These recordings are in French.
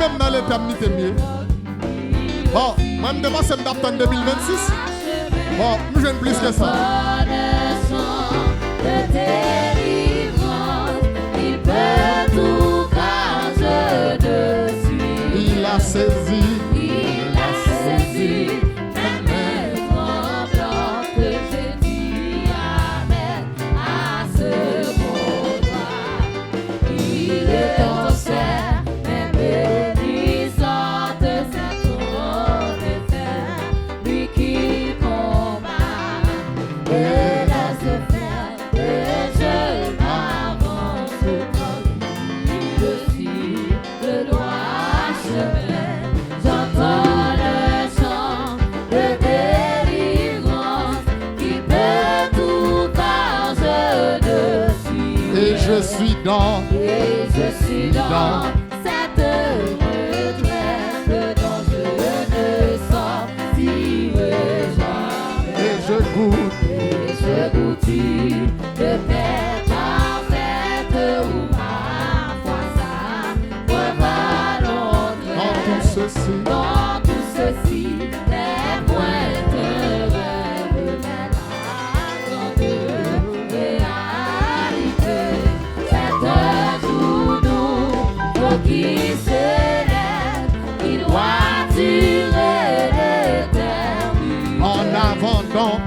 même dans l'éternité mieux. Bon, moi je me demande si je m'attends 2026. Bon, nous j'aime plus que ça. Il peut tout car je le suis. Il a saisi. Il a saisi. Même tremblant que je dis amen à ce mot droit. Il est ton cher, même bénissant de sa trône de fer. Lui qui combat et laisse faire. Et je m'avance comme je suis le droit chemin. J'entends le chant de délivrance qui peut tout car je le suis. Et je suis dans. Cette retraite dont je ne sortirai jamais. Et je goûte. De paix parfaite où ma foi s'approfondit. Dans tout ceci. Les points de rêve, mais la grande réalité. C'est un jour nous qui se lève, qui doit tirer l'éternité. En avant donc.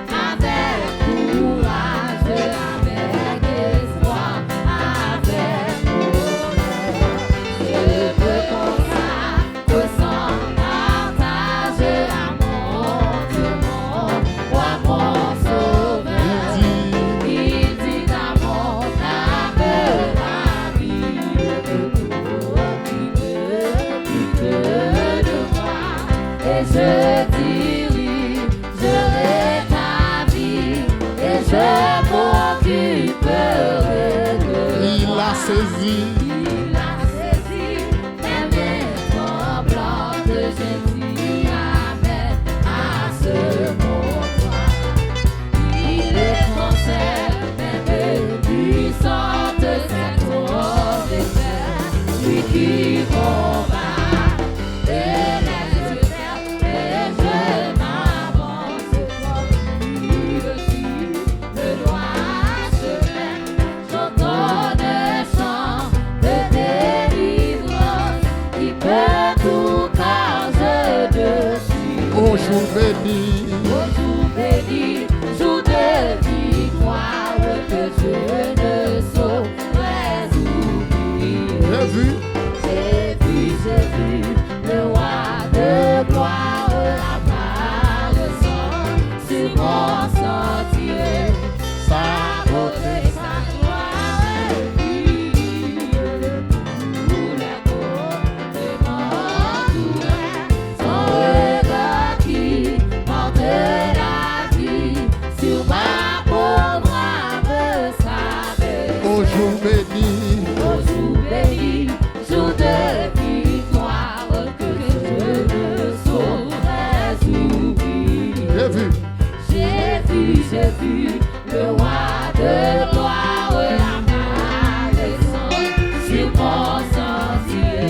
Avec courage, avec espoir, avec bonheur. Je veux comme ça, sans partage à mon Dieu, moi mon sauveur. Il dit dans mon âme la vie de tout qui veut de moi. Et je dirige, je rétablis et je m'occuperai de Il moi. a saisi. Même les tremblants de Jésus, amen à ce mot droit. Il est français, même puissant de cette trône de fer, lui qui combat et laisse faire, et je m'avance comme lui le suis, le droit chemin. J'entends le chant de délivrance qui peut tout car je le suis. Au jour béni. Au jour béni, jour de victoire que je ne saurais oublier. J'ai vu. J'ai vu le roi de gloire apparaissant sur mon sentier. Sa beauté, sa gloire brille pour la côte de mon tourelle. Son regard qui porte la vie sur ma pauvre âme savait. Au jour béni. Au jour béni, jour de victoire que je ne saurais oublier. J'ai vu. J'ai vu le roi de gloire apparaissant sur mon sentier.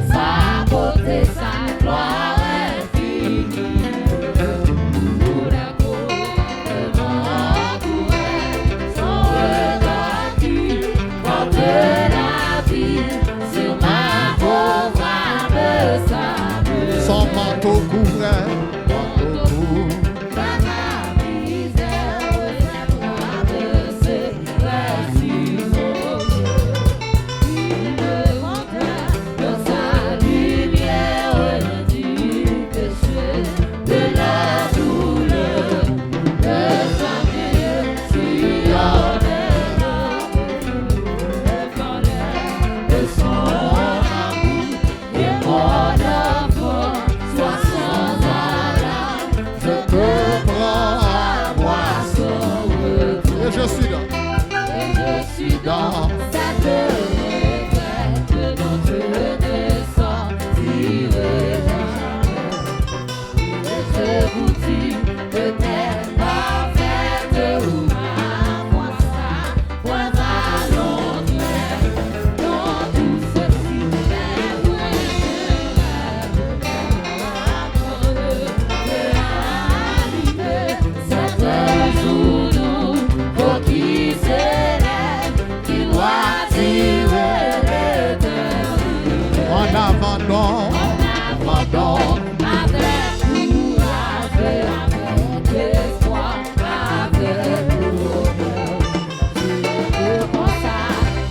Sa beauté, sa gloire infinie pour la côte de mon tourelle. Son regard qui porte la vie sur ma pauvre âme savait. Son manteau couvrait. Dans ma misère, reviendra de ses précieux. Il me montra dans sa lumière du péché, de la douleur, de sa mieux sillonnait de son amour et mon enfant, sois son En avant donc, avec courage, avec espoir, avec bonheur. Je comme ça,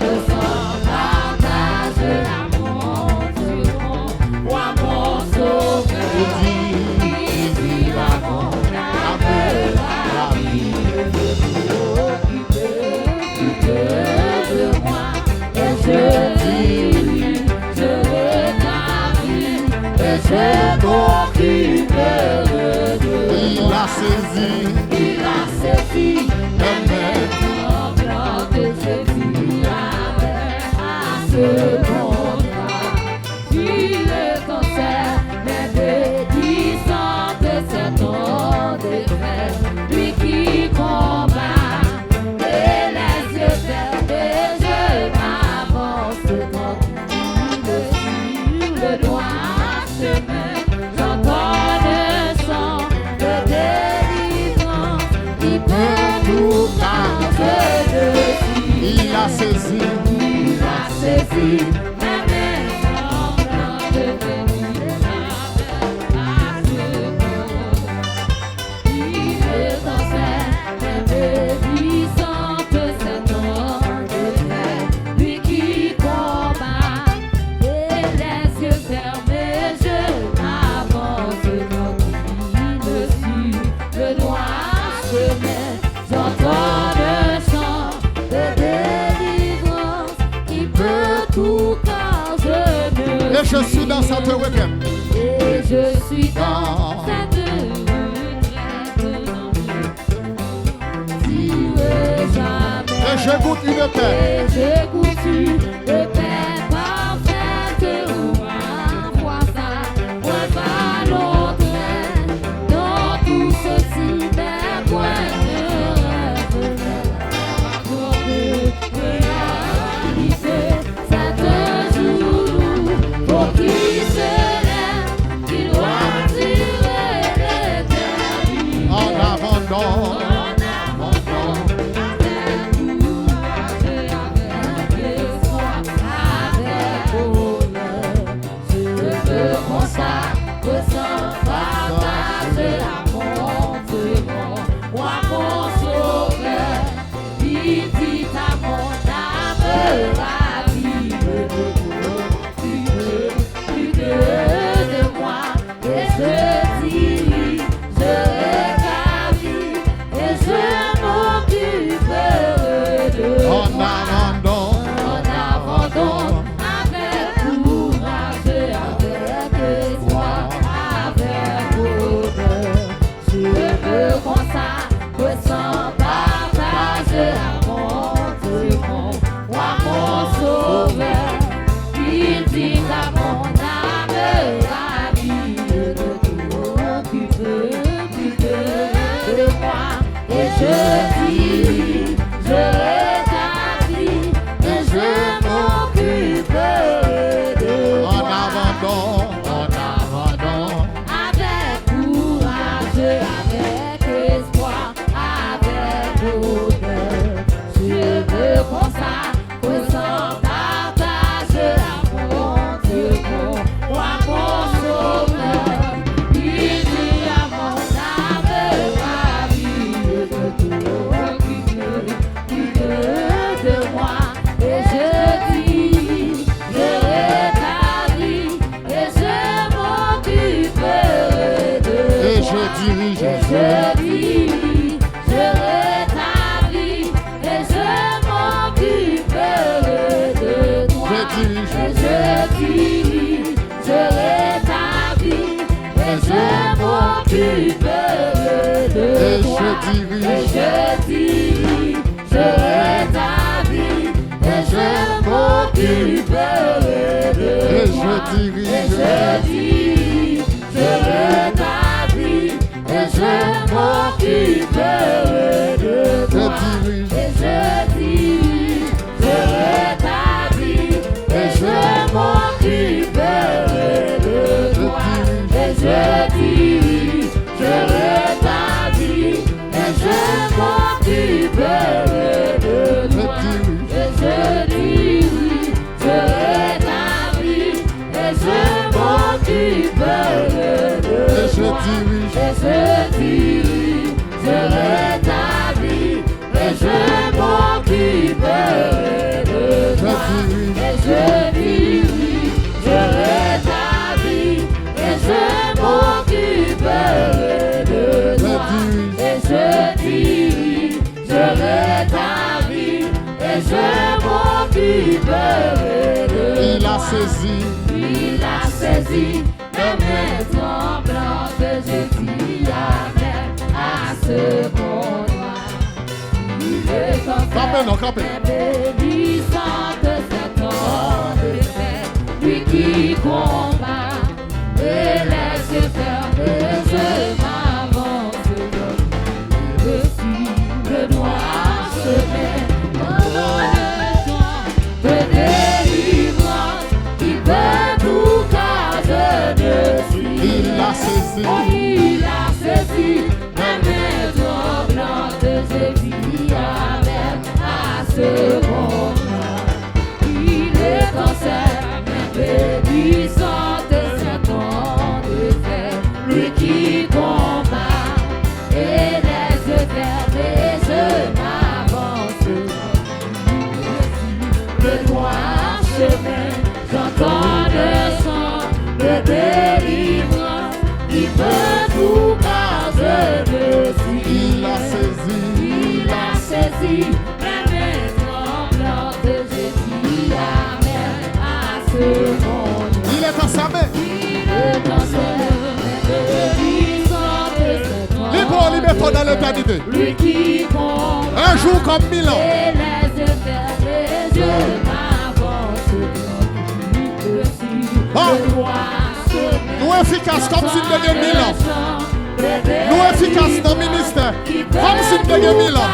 je sens partage la monture, moi mon sauveur, qui vit mon âme, la vie de moi, et je dis oui, je vais ta vie, et je m'occuperai de il toi. a saisi, Il a saisi les mains tremblantes de Jésus à ce contrat. Il est cancer, les bénissants de cet homme de détresse, lui qui combat, et les yeux fermés, je m'avance tranquille sur le droit chemin. J'entends le son de délivrance qui peut nous changer de vie. il a saisi, Il a saisi mes mains tremblantes de il est en scène, les bénissants de cet homme de paix, lui qui combat, et les yeux fermés, je m'avance tranquille sur le droit chemin. J'entends le chant de délivrance qui peut tout changer. et je suis dans cette week-end. Et je suis dans cette retraite. Si jamais. Et je goûte une paix. Et je goûte une paix parfaite où ma foi ça, moi pas l'autre. Dans tout ceci, mes points de rêve. Pour de réaliser cet jour pour qui se lève, qui doit tirer l'éternité. En avant donc, en avant donc, En avant donc, avec courage, avec espoir, avec bonheur, je me consacre sans partage à mon Dieu, moi mon sauveur. Il dit à mon âme, la vie de t'occuper de moi, et je dis, je rétablis, et je m'occuperai de en toi. avant donc, Avec courage, avec espoir, avec bonheur, je me consacre sans partage à mon Dieu, moi mon sauveur. Il dit à mon âme, la vie de t'occuper de moi, et je dis, je rétablis, et je m'occuperai de et toi. je dirige, Et je dis, je rétablis, et je m'occuperai de toi. Je dirige. Et je dis, je rétablis, et je m'occuperai de et toi. je dirige, Et je dis, je rétablis, et je m'occuperai de et toi. je dirige, Et je dis, je rétablis, et je m'occuperai de toi. dirige. Et je dis, je rétablis, et je m'occuperai de toi. Et je dis, je rétablis, et je m'occuperai de toi. Et je dis, je rétablis, et et je m'occuperai de toi. Et je dis oui, je rétablis, et je m'occuperai de toi. Et je dis oui, je rétablis, et je m'occuperai de toi. Et je dis oui, je rétablis, et je m'occuperai de toi. Il a saisi mes mains tremblantes, je dis amen à ce moment. Il est en bénissant de cet homme de fait, lui qui combat, et les yeux fermés, je m'avance je suis le noir chemin, pendant le temps de délivrance, qui peut tout car je ne suis. Il a saisi mes mains tremblantes, je dis amen à ce moment. Il est en serre, bénissant de cet homme de fer, lui qui combat, et les yeux fermés, je m'avance. Le droit chemin, j'entends le son de délivrance, qui peut tout car je ne suis. Il a saisi mes mains tremblantes, je dis amen à ce monde. Il est en sa main. Il est en sa main, bénissant de cet homme. Libre, libère-toi dans l'éternité. Lui qui combat, Un jour comme 1000 ans. et les yeux fermés, je m'avance. Bon. Le roi chemin, Nous efficaces comme si nous avions 1000 ans. Nous efficaces dans le ministère comme si nous avions 1000 ans.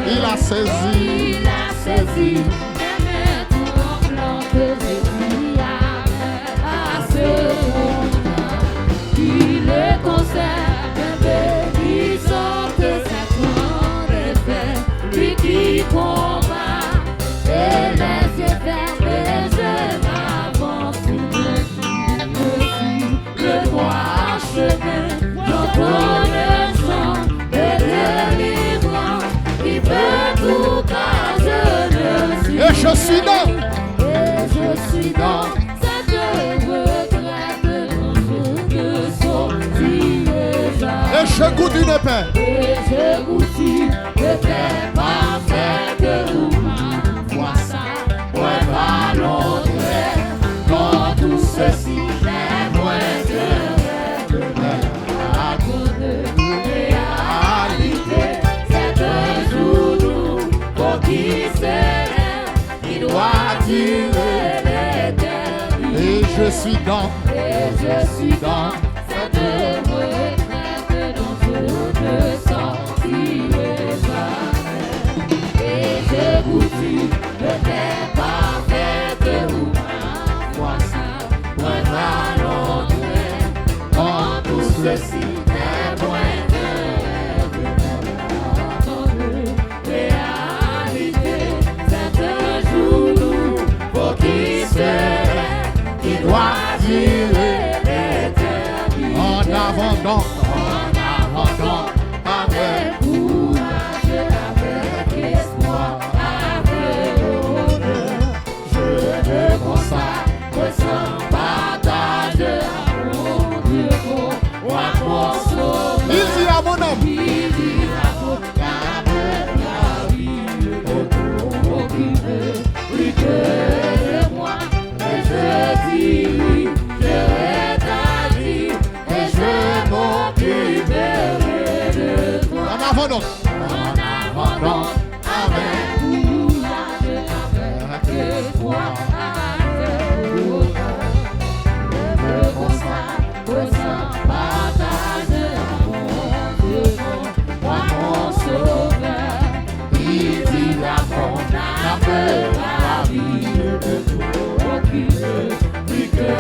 Il a saisi. mes mains tremblantes, je dis amen à ce moment. Il est conserve, bénissant de sa grande effet, lui qui combat, et les yeux fermés, je m'avance. Je suis le droit chemin, j'entends le son de délivrance, qui peut tout car je ne suis. Et je suis dans. Cette retraite dont je ne sortirai jamais. Et je goûte une paix. Et je goûte le paix parfait que vous m'envoie ça. Ouais, pas l'autre, quand tout ceci est moins de rêve, à cause de réalité, c'est un jour nous pour qui s'élève, il doit tirer l'éternité. Et je suis dans. Cette retraite dont je ne sortirai jamais. Et je goûte le paix parfait que vous m'envoie ça. Moi, l'autre, quand tout ceci est moins de réalité, c'est un jour nous pour qui serait, qui doit tirer l'éternité. En avant donc. Avec courage, avec espoir, avec honneur, je me consacre sans partage à mon Dieu, à mon sauveur. Il dit à mon âme. Il dira pour la vie, occupé, plus que de moi, et je dis oui, je rétablis, et je m'occuperai de toi. En avant donc. En avant donc, avec courage, avec espoir, avec honneur, je me consacre sans partage à mon Dieu, à mon sauveur. Il dit la vie de tout, plus que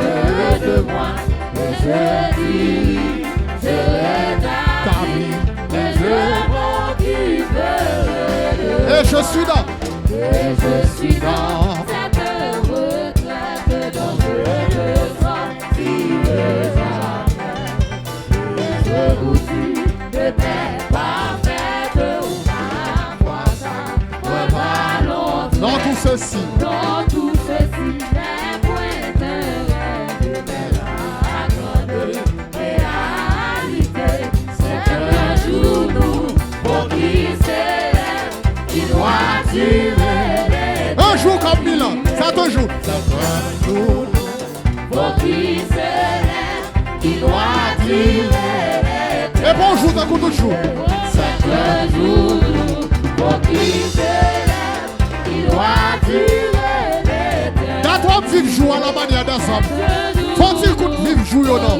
de moi, et je dis, je rétablis, et je m'occuperai de Et je suis dans. et je suis dans cette retraite durer. Un jour comme 1000 ans, ça te joue. Ça te joue. Faut qu'il se lève, qu'il doit durer. Et bonjour, d'un coup de jour. Chaque jour, faut qu'il se lève, qu'il doit durer. T'as toi vivre jour à la manière d'ensemble. Faut-il qu'on vive jour ou non?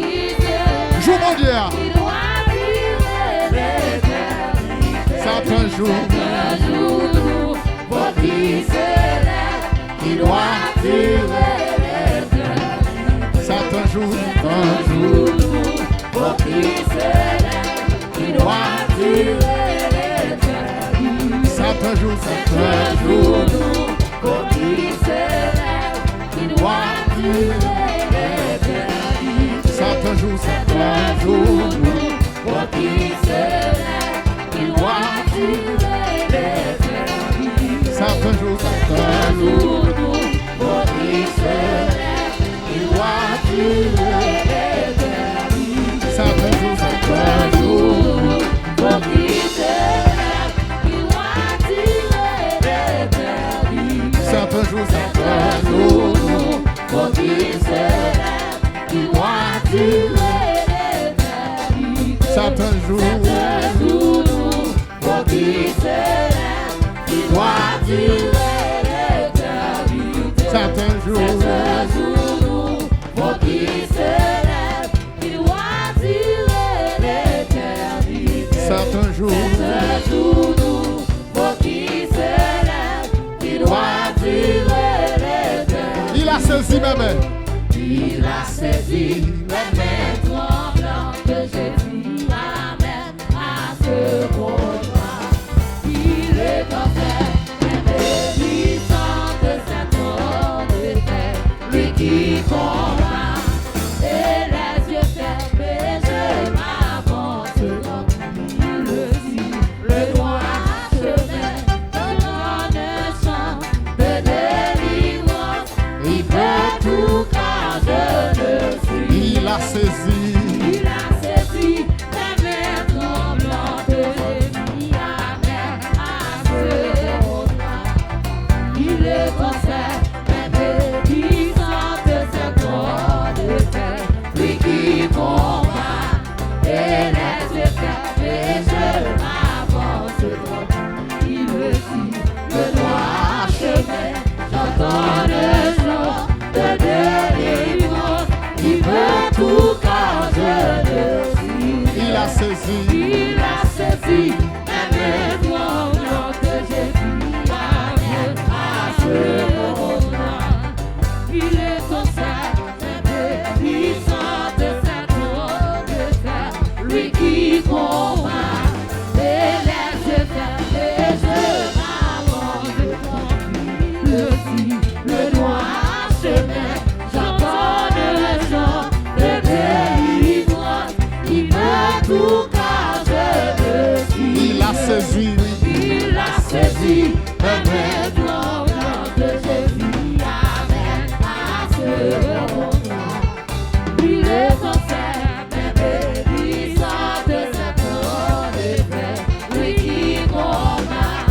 Jour mon Dieu. Certains jours, faut qu'il se lève, qu'il doit durer. certains jours, Faut qu'il se lève, qu'il doit durer. certains jours, Faut qu'il se lève, qu'il doit durer. certains jours, Faut qu'il se lève, qu'il doit durer. certains jours, Faut qu'il se lève, qu'il doit durer. certains jours, Faut qu'il se lève, qu'il doit durer. certains jours, Faut qu'il se lève, qu'il doit durer. certains jours, Faut qu'il se lève, qu'il doit durer. certains jours, Faut qu'il se lève, qu'il doit durer. certains jours, Faut qu'il se lève, qu'il doit durer. il a saisi mes mains. Il a saisi mes mains tremblantes que Jésus amène à ce combat. Il est offert, puissant de sa trône de terre, lui qui combat. Et les yeux fermés, je m'avance dans le dit, le droit chemin, dans un chant de délivrance. Il peut tout car je le suis. Il a saisi, Il a saisi la main tremblante de Jésus amène à ce combat. Il est concert, mais puissant de sa corps de fer, lui qui combat. Et les yeux fermés, je m'avance dans il me dit le droit chemin. J'entends le chant de délivrance. Il veut tout car je le suis. il a saisi, Il a saisi la main tremblante que Jésus amène à ce combat. Il est concert, puissant de sa trône de fer, lui qui combat. Et les yeux fermés, je m'avance tranquille. Le droit chemin, j'entends le chant de délivrance. Il veut tout car je le suis. il a saisi, Il a saisi la main tremblante que Jésus amène à ce combat. Il est concert, puissant de sa trône de fer, lui qui combat.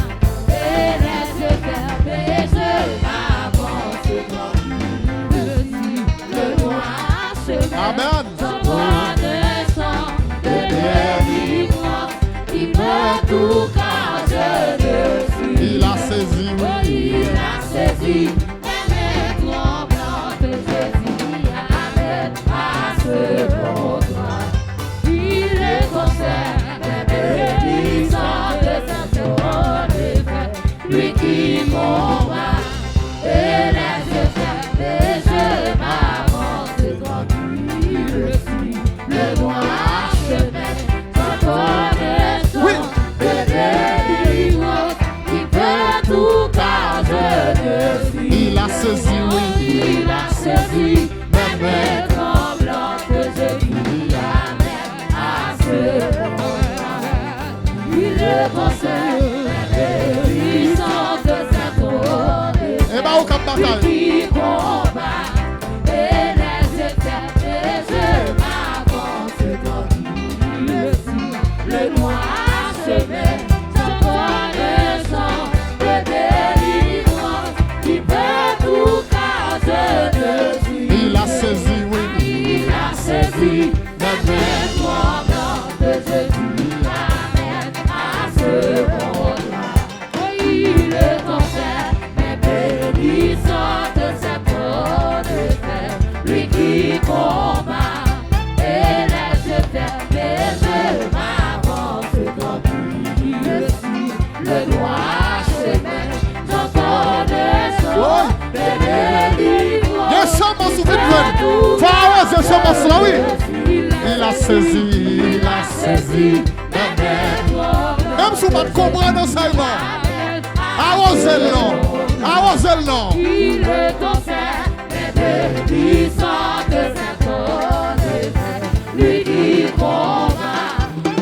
Et les yeux fermés, je m'avance tranquille. Le droit chemin. Amen. J'entends le chant de délivrance. Il veut tout car je le suis. il a saisi, Il a saisi la main tremblante que Jésus amène à ce combat. Il est concert, puissant de sa trône de fer, lui qui combat. Et les yeux fermés, je m'avance tranquille. Je suis le droit chemin, j'entends le chant de délivrance. Il peut tout car je le suis. il a saisi, Il a saisi la main tremblante que Jésus amène à ce combat. Il est concert, puissant de sa trône de et bah au cap bataille, qui combat. Et les yeux fermés, je m'avance tranquille. Je suis le noir chemin, j'entends le chant de qui combat, et laisse fermer, je m'avance dans lui. Je suis le droit chemin, j'entends des sons de délivrance. Yes, someone to win. Flowers, yes, someone là, oui. Il a saisi, il a saisi. Même si vous ne comprenez pas ça, non. Il le concerne, mais depuis sans que ça donne, lui qui combat,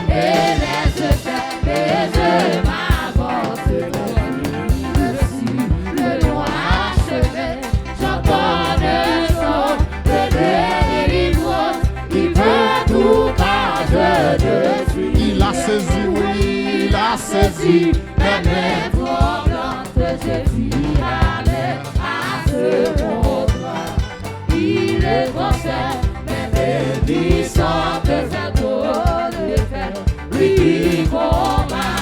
et laisse faire, mais je m'avance devant lui. Je suis le droit chemin, j'entends le son de délivrance, il veut tout car je suis. Il a saisi, oui, il a saisi. Même tremblante, je dis amen à ce contrat. Il est concert, même puissant que ça donne de faire. Lui qui combat,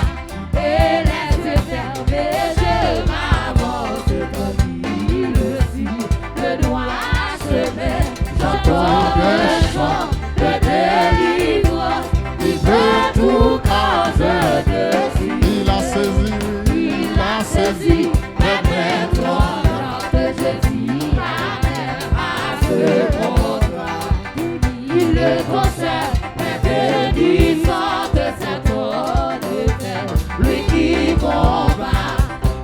et laisse fermer, je m'avance comme il le dit. Le droit chemin, j'entends le chant de délivrance. Il veut tout quand je te suis. Il a saisi, Il a saisi, même tremblante, je dis amen à ce contrat. Il le concerne, même bénissant de sa trône de fer. Lui qui combat,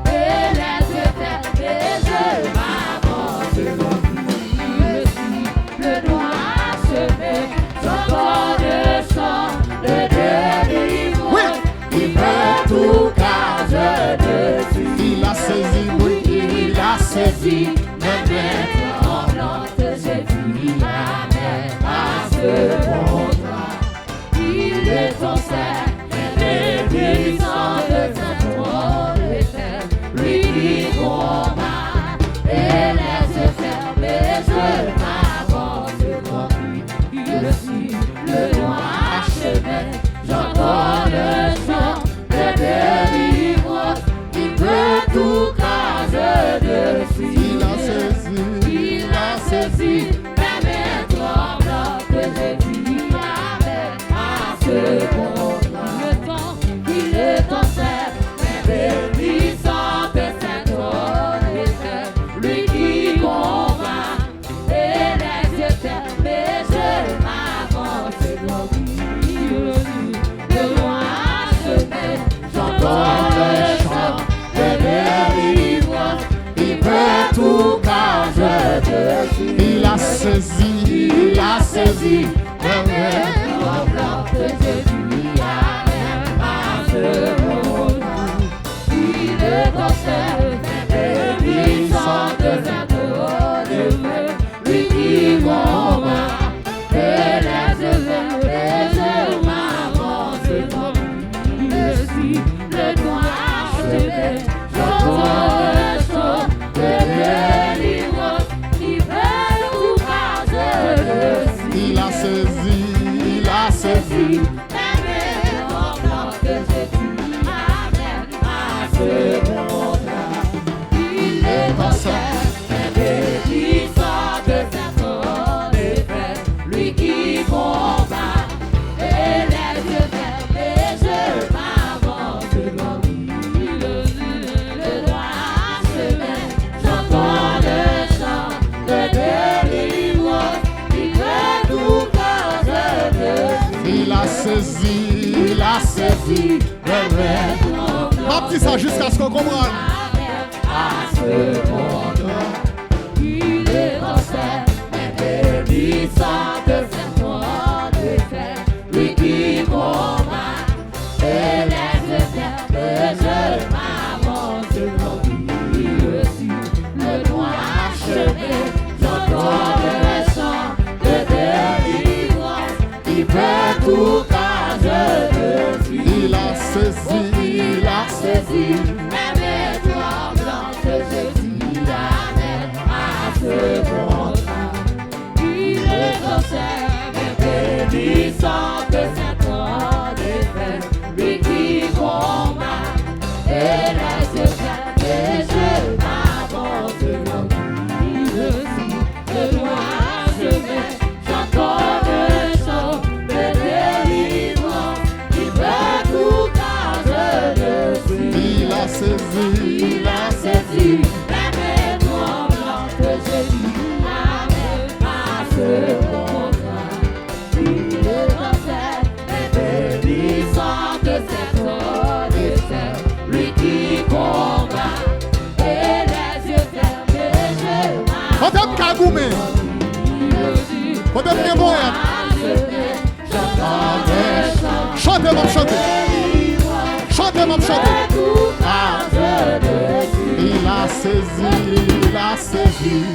et laisse faire, et je m'avance devant lui. Je suis le droit chemin, j'entends le chant de délivrance. Il veut tout car je te suis. il a saisi, oui, Il a saisi, même tremblante, je dis amen à ce contrat. Il est concert, même puissant de sa trône de fer. Lui qui combat, et laisse faire, mais je m'avance devant lui. Je suis le droit chemin, j'entends le chant de délivrance. Il veut tout car je le suis. il a saisi, Il a saisi, même tremblant que je dis amen à ce contrat. Le temps, il est concert, même puissant que sa trône de fer. Lui qui combat, et laisse faire, mais je m'avance devant lui. Le roi chemin, j'entends le chant de délivrance. Il veut tout car je te suis. il a saisi, il a saisi. Même tremblante, je dis amen à ce contrat. Il est concert, même puissant de sa trône de fer. Lui qui combat, et laisse faire, et je m'avance devant lui. Je suis le droit chemin, j'entends le chant de délivrance. Il veut tout car je le suis. Il a saisi, il a saisi. Même tremblante, je dis amen à ce contrat. Il est concert, même puissant de sa trône de fer. Lui qui combat, et laisse faire, mais je m'avance devant lui. Le droit chemin, j'entends le chant de délivrance. Il veut tout car je le suis. Il a saisi, il a saisi. Ma petite ça jusqu'à ce qu'on comprenne. À ce contrat, il est concert, même puissant de sa trône de fer. Lui qui combat, et laisse faire, mais je m'avance devant lui. Je suis le droit chemin, j'entends le chant de délivrance. Il veut tout car je le suis. Il a saisi, il a saisi. Même tremblante, je dis amen à ce contrat. Il est concert, même puissant que sa trône de fer. Lui qui combat, et laisse faire, mais je m'avance devant lui. Je suis le droit chemin, Au dernier moyen. Chantez, mon chantez. Chantez, mon chantez. Il a saisi, il a saisi.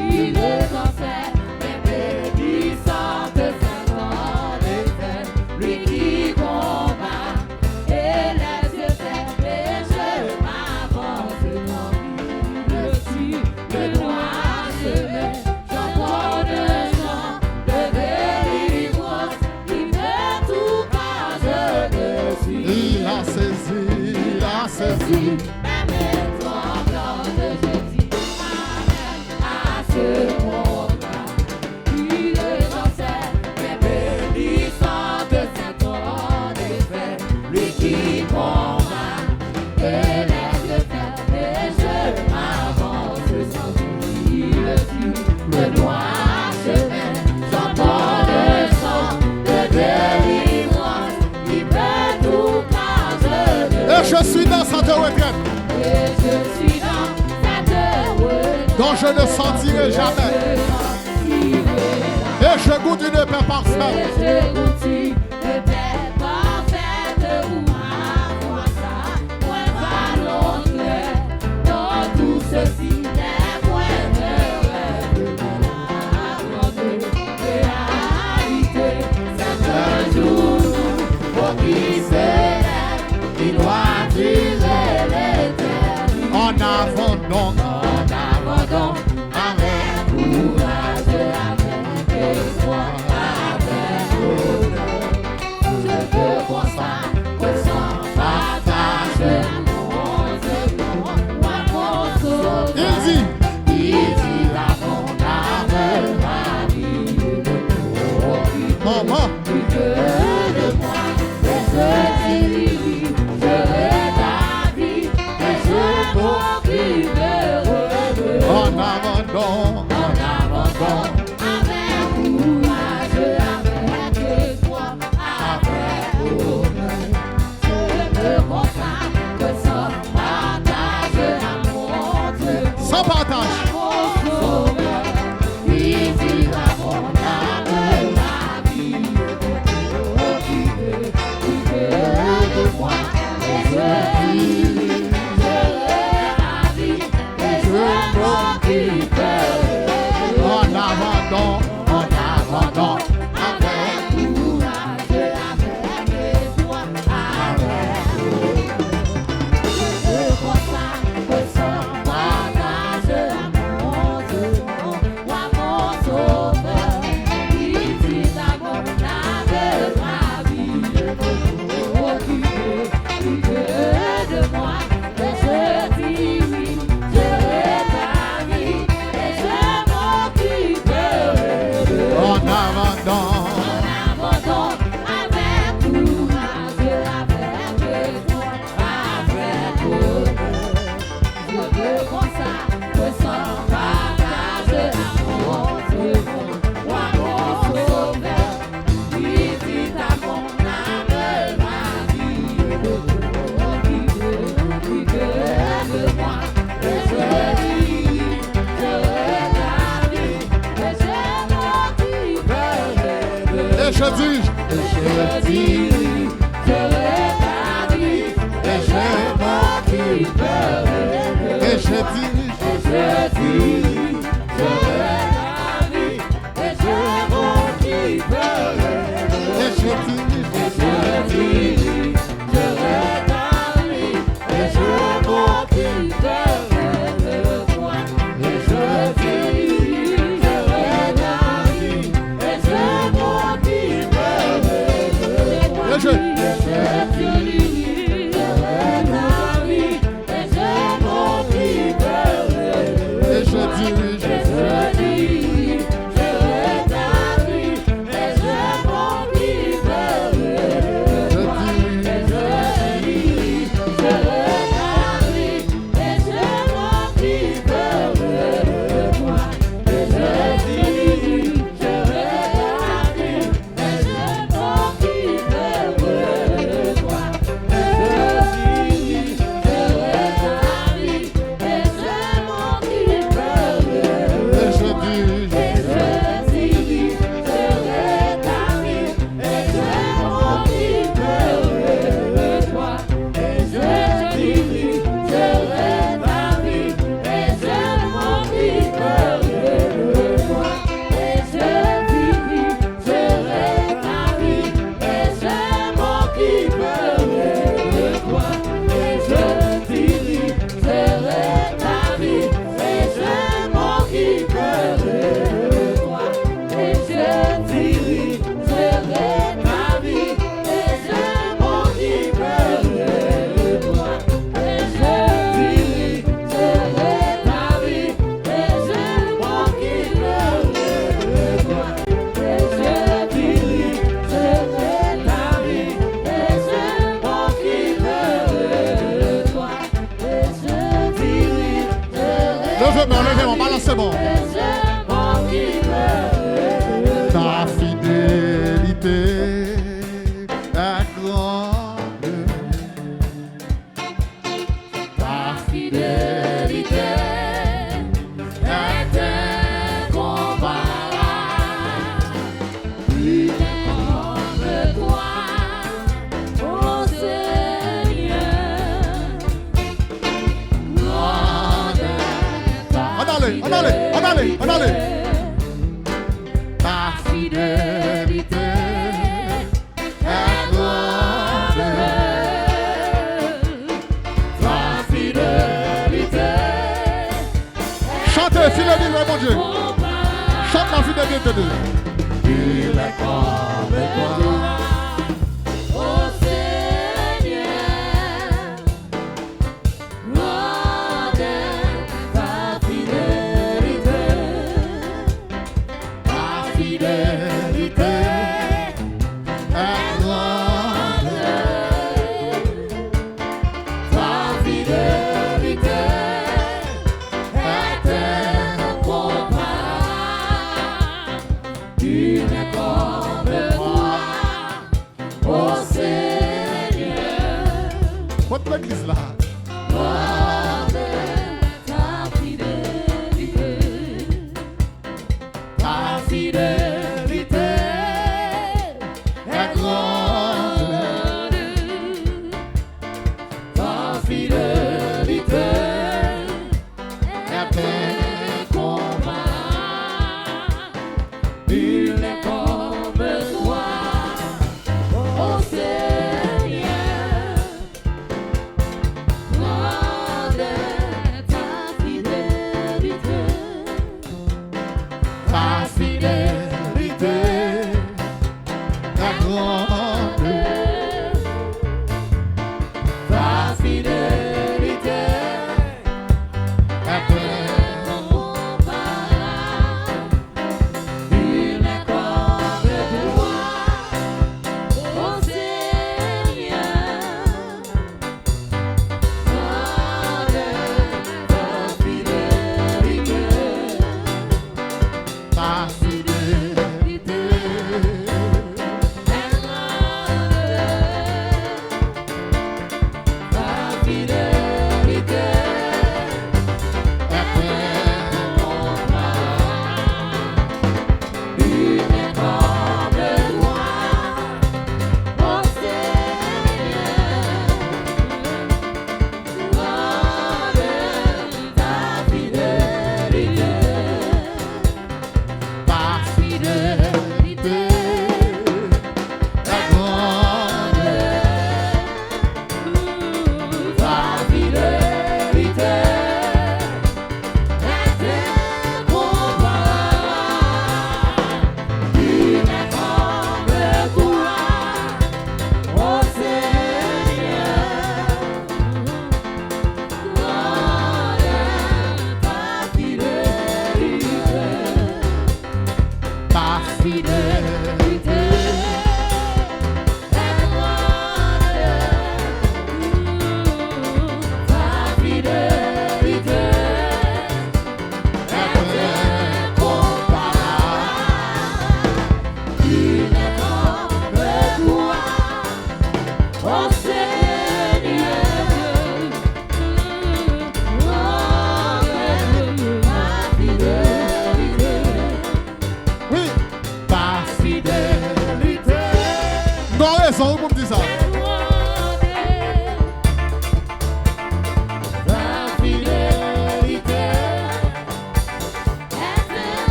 Il est en fait bénissant de Saint en effet, lui qui combat et laisse faire péché m'avance dans le suis, le droit chemin, j'entends le chant de délivrance, qui fait tout quand je me suis. Il a saisi, il a saisi. Je suis dans cette retraite dont je ne sentirai jamais. Et je goûte une paix parfaite. Dans tout ceci, les points de rêve, de réalité, c'est un jour pour qui se lève, qui doit tirer l'éternité. En avant donc, avec courage, avec espoir, avec honneur. Je veux consacrer sans partage l'amour de mon sauveur. il dit, La mon âme, ma vie, le profit maman, plus que de moi. Et je dis, je rétablis, et je m'occuperai de en avant donc, avec courage, avec espoir, avec honneur. Je me consacre sans partage l'amour de sans partage. mon sauveur. Il dira mon âme, ma vie, plus que de moi. Et je dis, je rétablis, et je m'occuperai. En avant donc, Avec courage, avec espoir, avec honneur. Je consacre sans partage l'amour de mon sauveur. Il dit à mon âme, ma vie, je peux m'occuper plus que de moi. Et je dis oui, je rétablis, et je m'occuperai de en avant donc, avec courage, avec espoir, avec honneur. Je me consacre sans partage l'amour de mon sauveur. Il dit à mon âme, ma vie, je peux m'occuper plus que de moi. Et je dis, je rétablis, et je m'occuperai de et je dis, je dis, je rétablis, et je m'occuperai. et je dis, Je dis, je rétablis, et je m'occuperai. et je dis, Je dis, je rétablis, et je m'occuperai de toi. Et je dis, je rétablis, et je m'occuperai de toi. et je, Je dis, je rétablis, et je m'occuperai. et je dis, Je dis, je rétablis, et je m'occuperai. je dis, Je dis, je rétablis, On allait. Ta fidélité est grande. Ta fidélité. Chantez, fidélité, mon Dieu. Chante la fidélité de Dieu. Il est comme toi. Votre l'église là. Ta fidélité est grande. Ta fidélité est incomparable. Il est comme toi, ô Seigneur.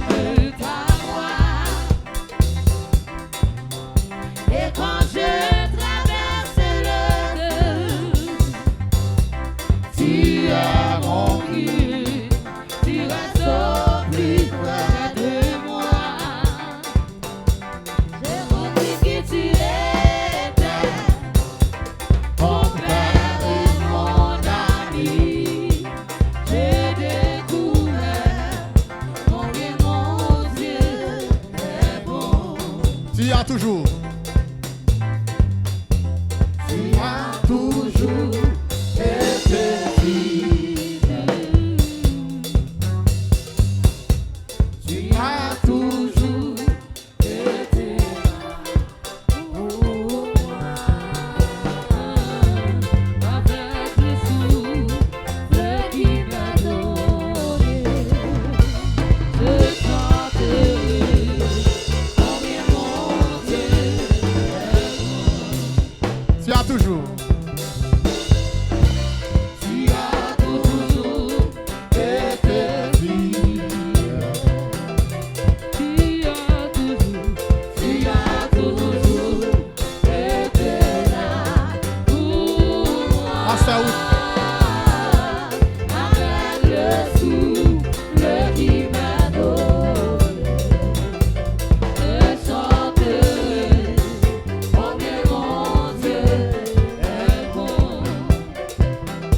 de ta voix. Et quand je traverse le feu, tu es mon cul, tu restes au plus près de moi. J'ai compris que tu étais mon père et mon ami. J'ai découvert combien mon Dieu est bon. Tu y as toujours.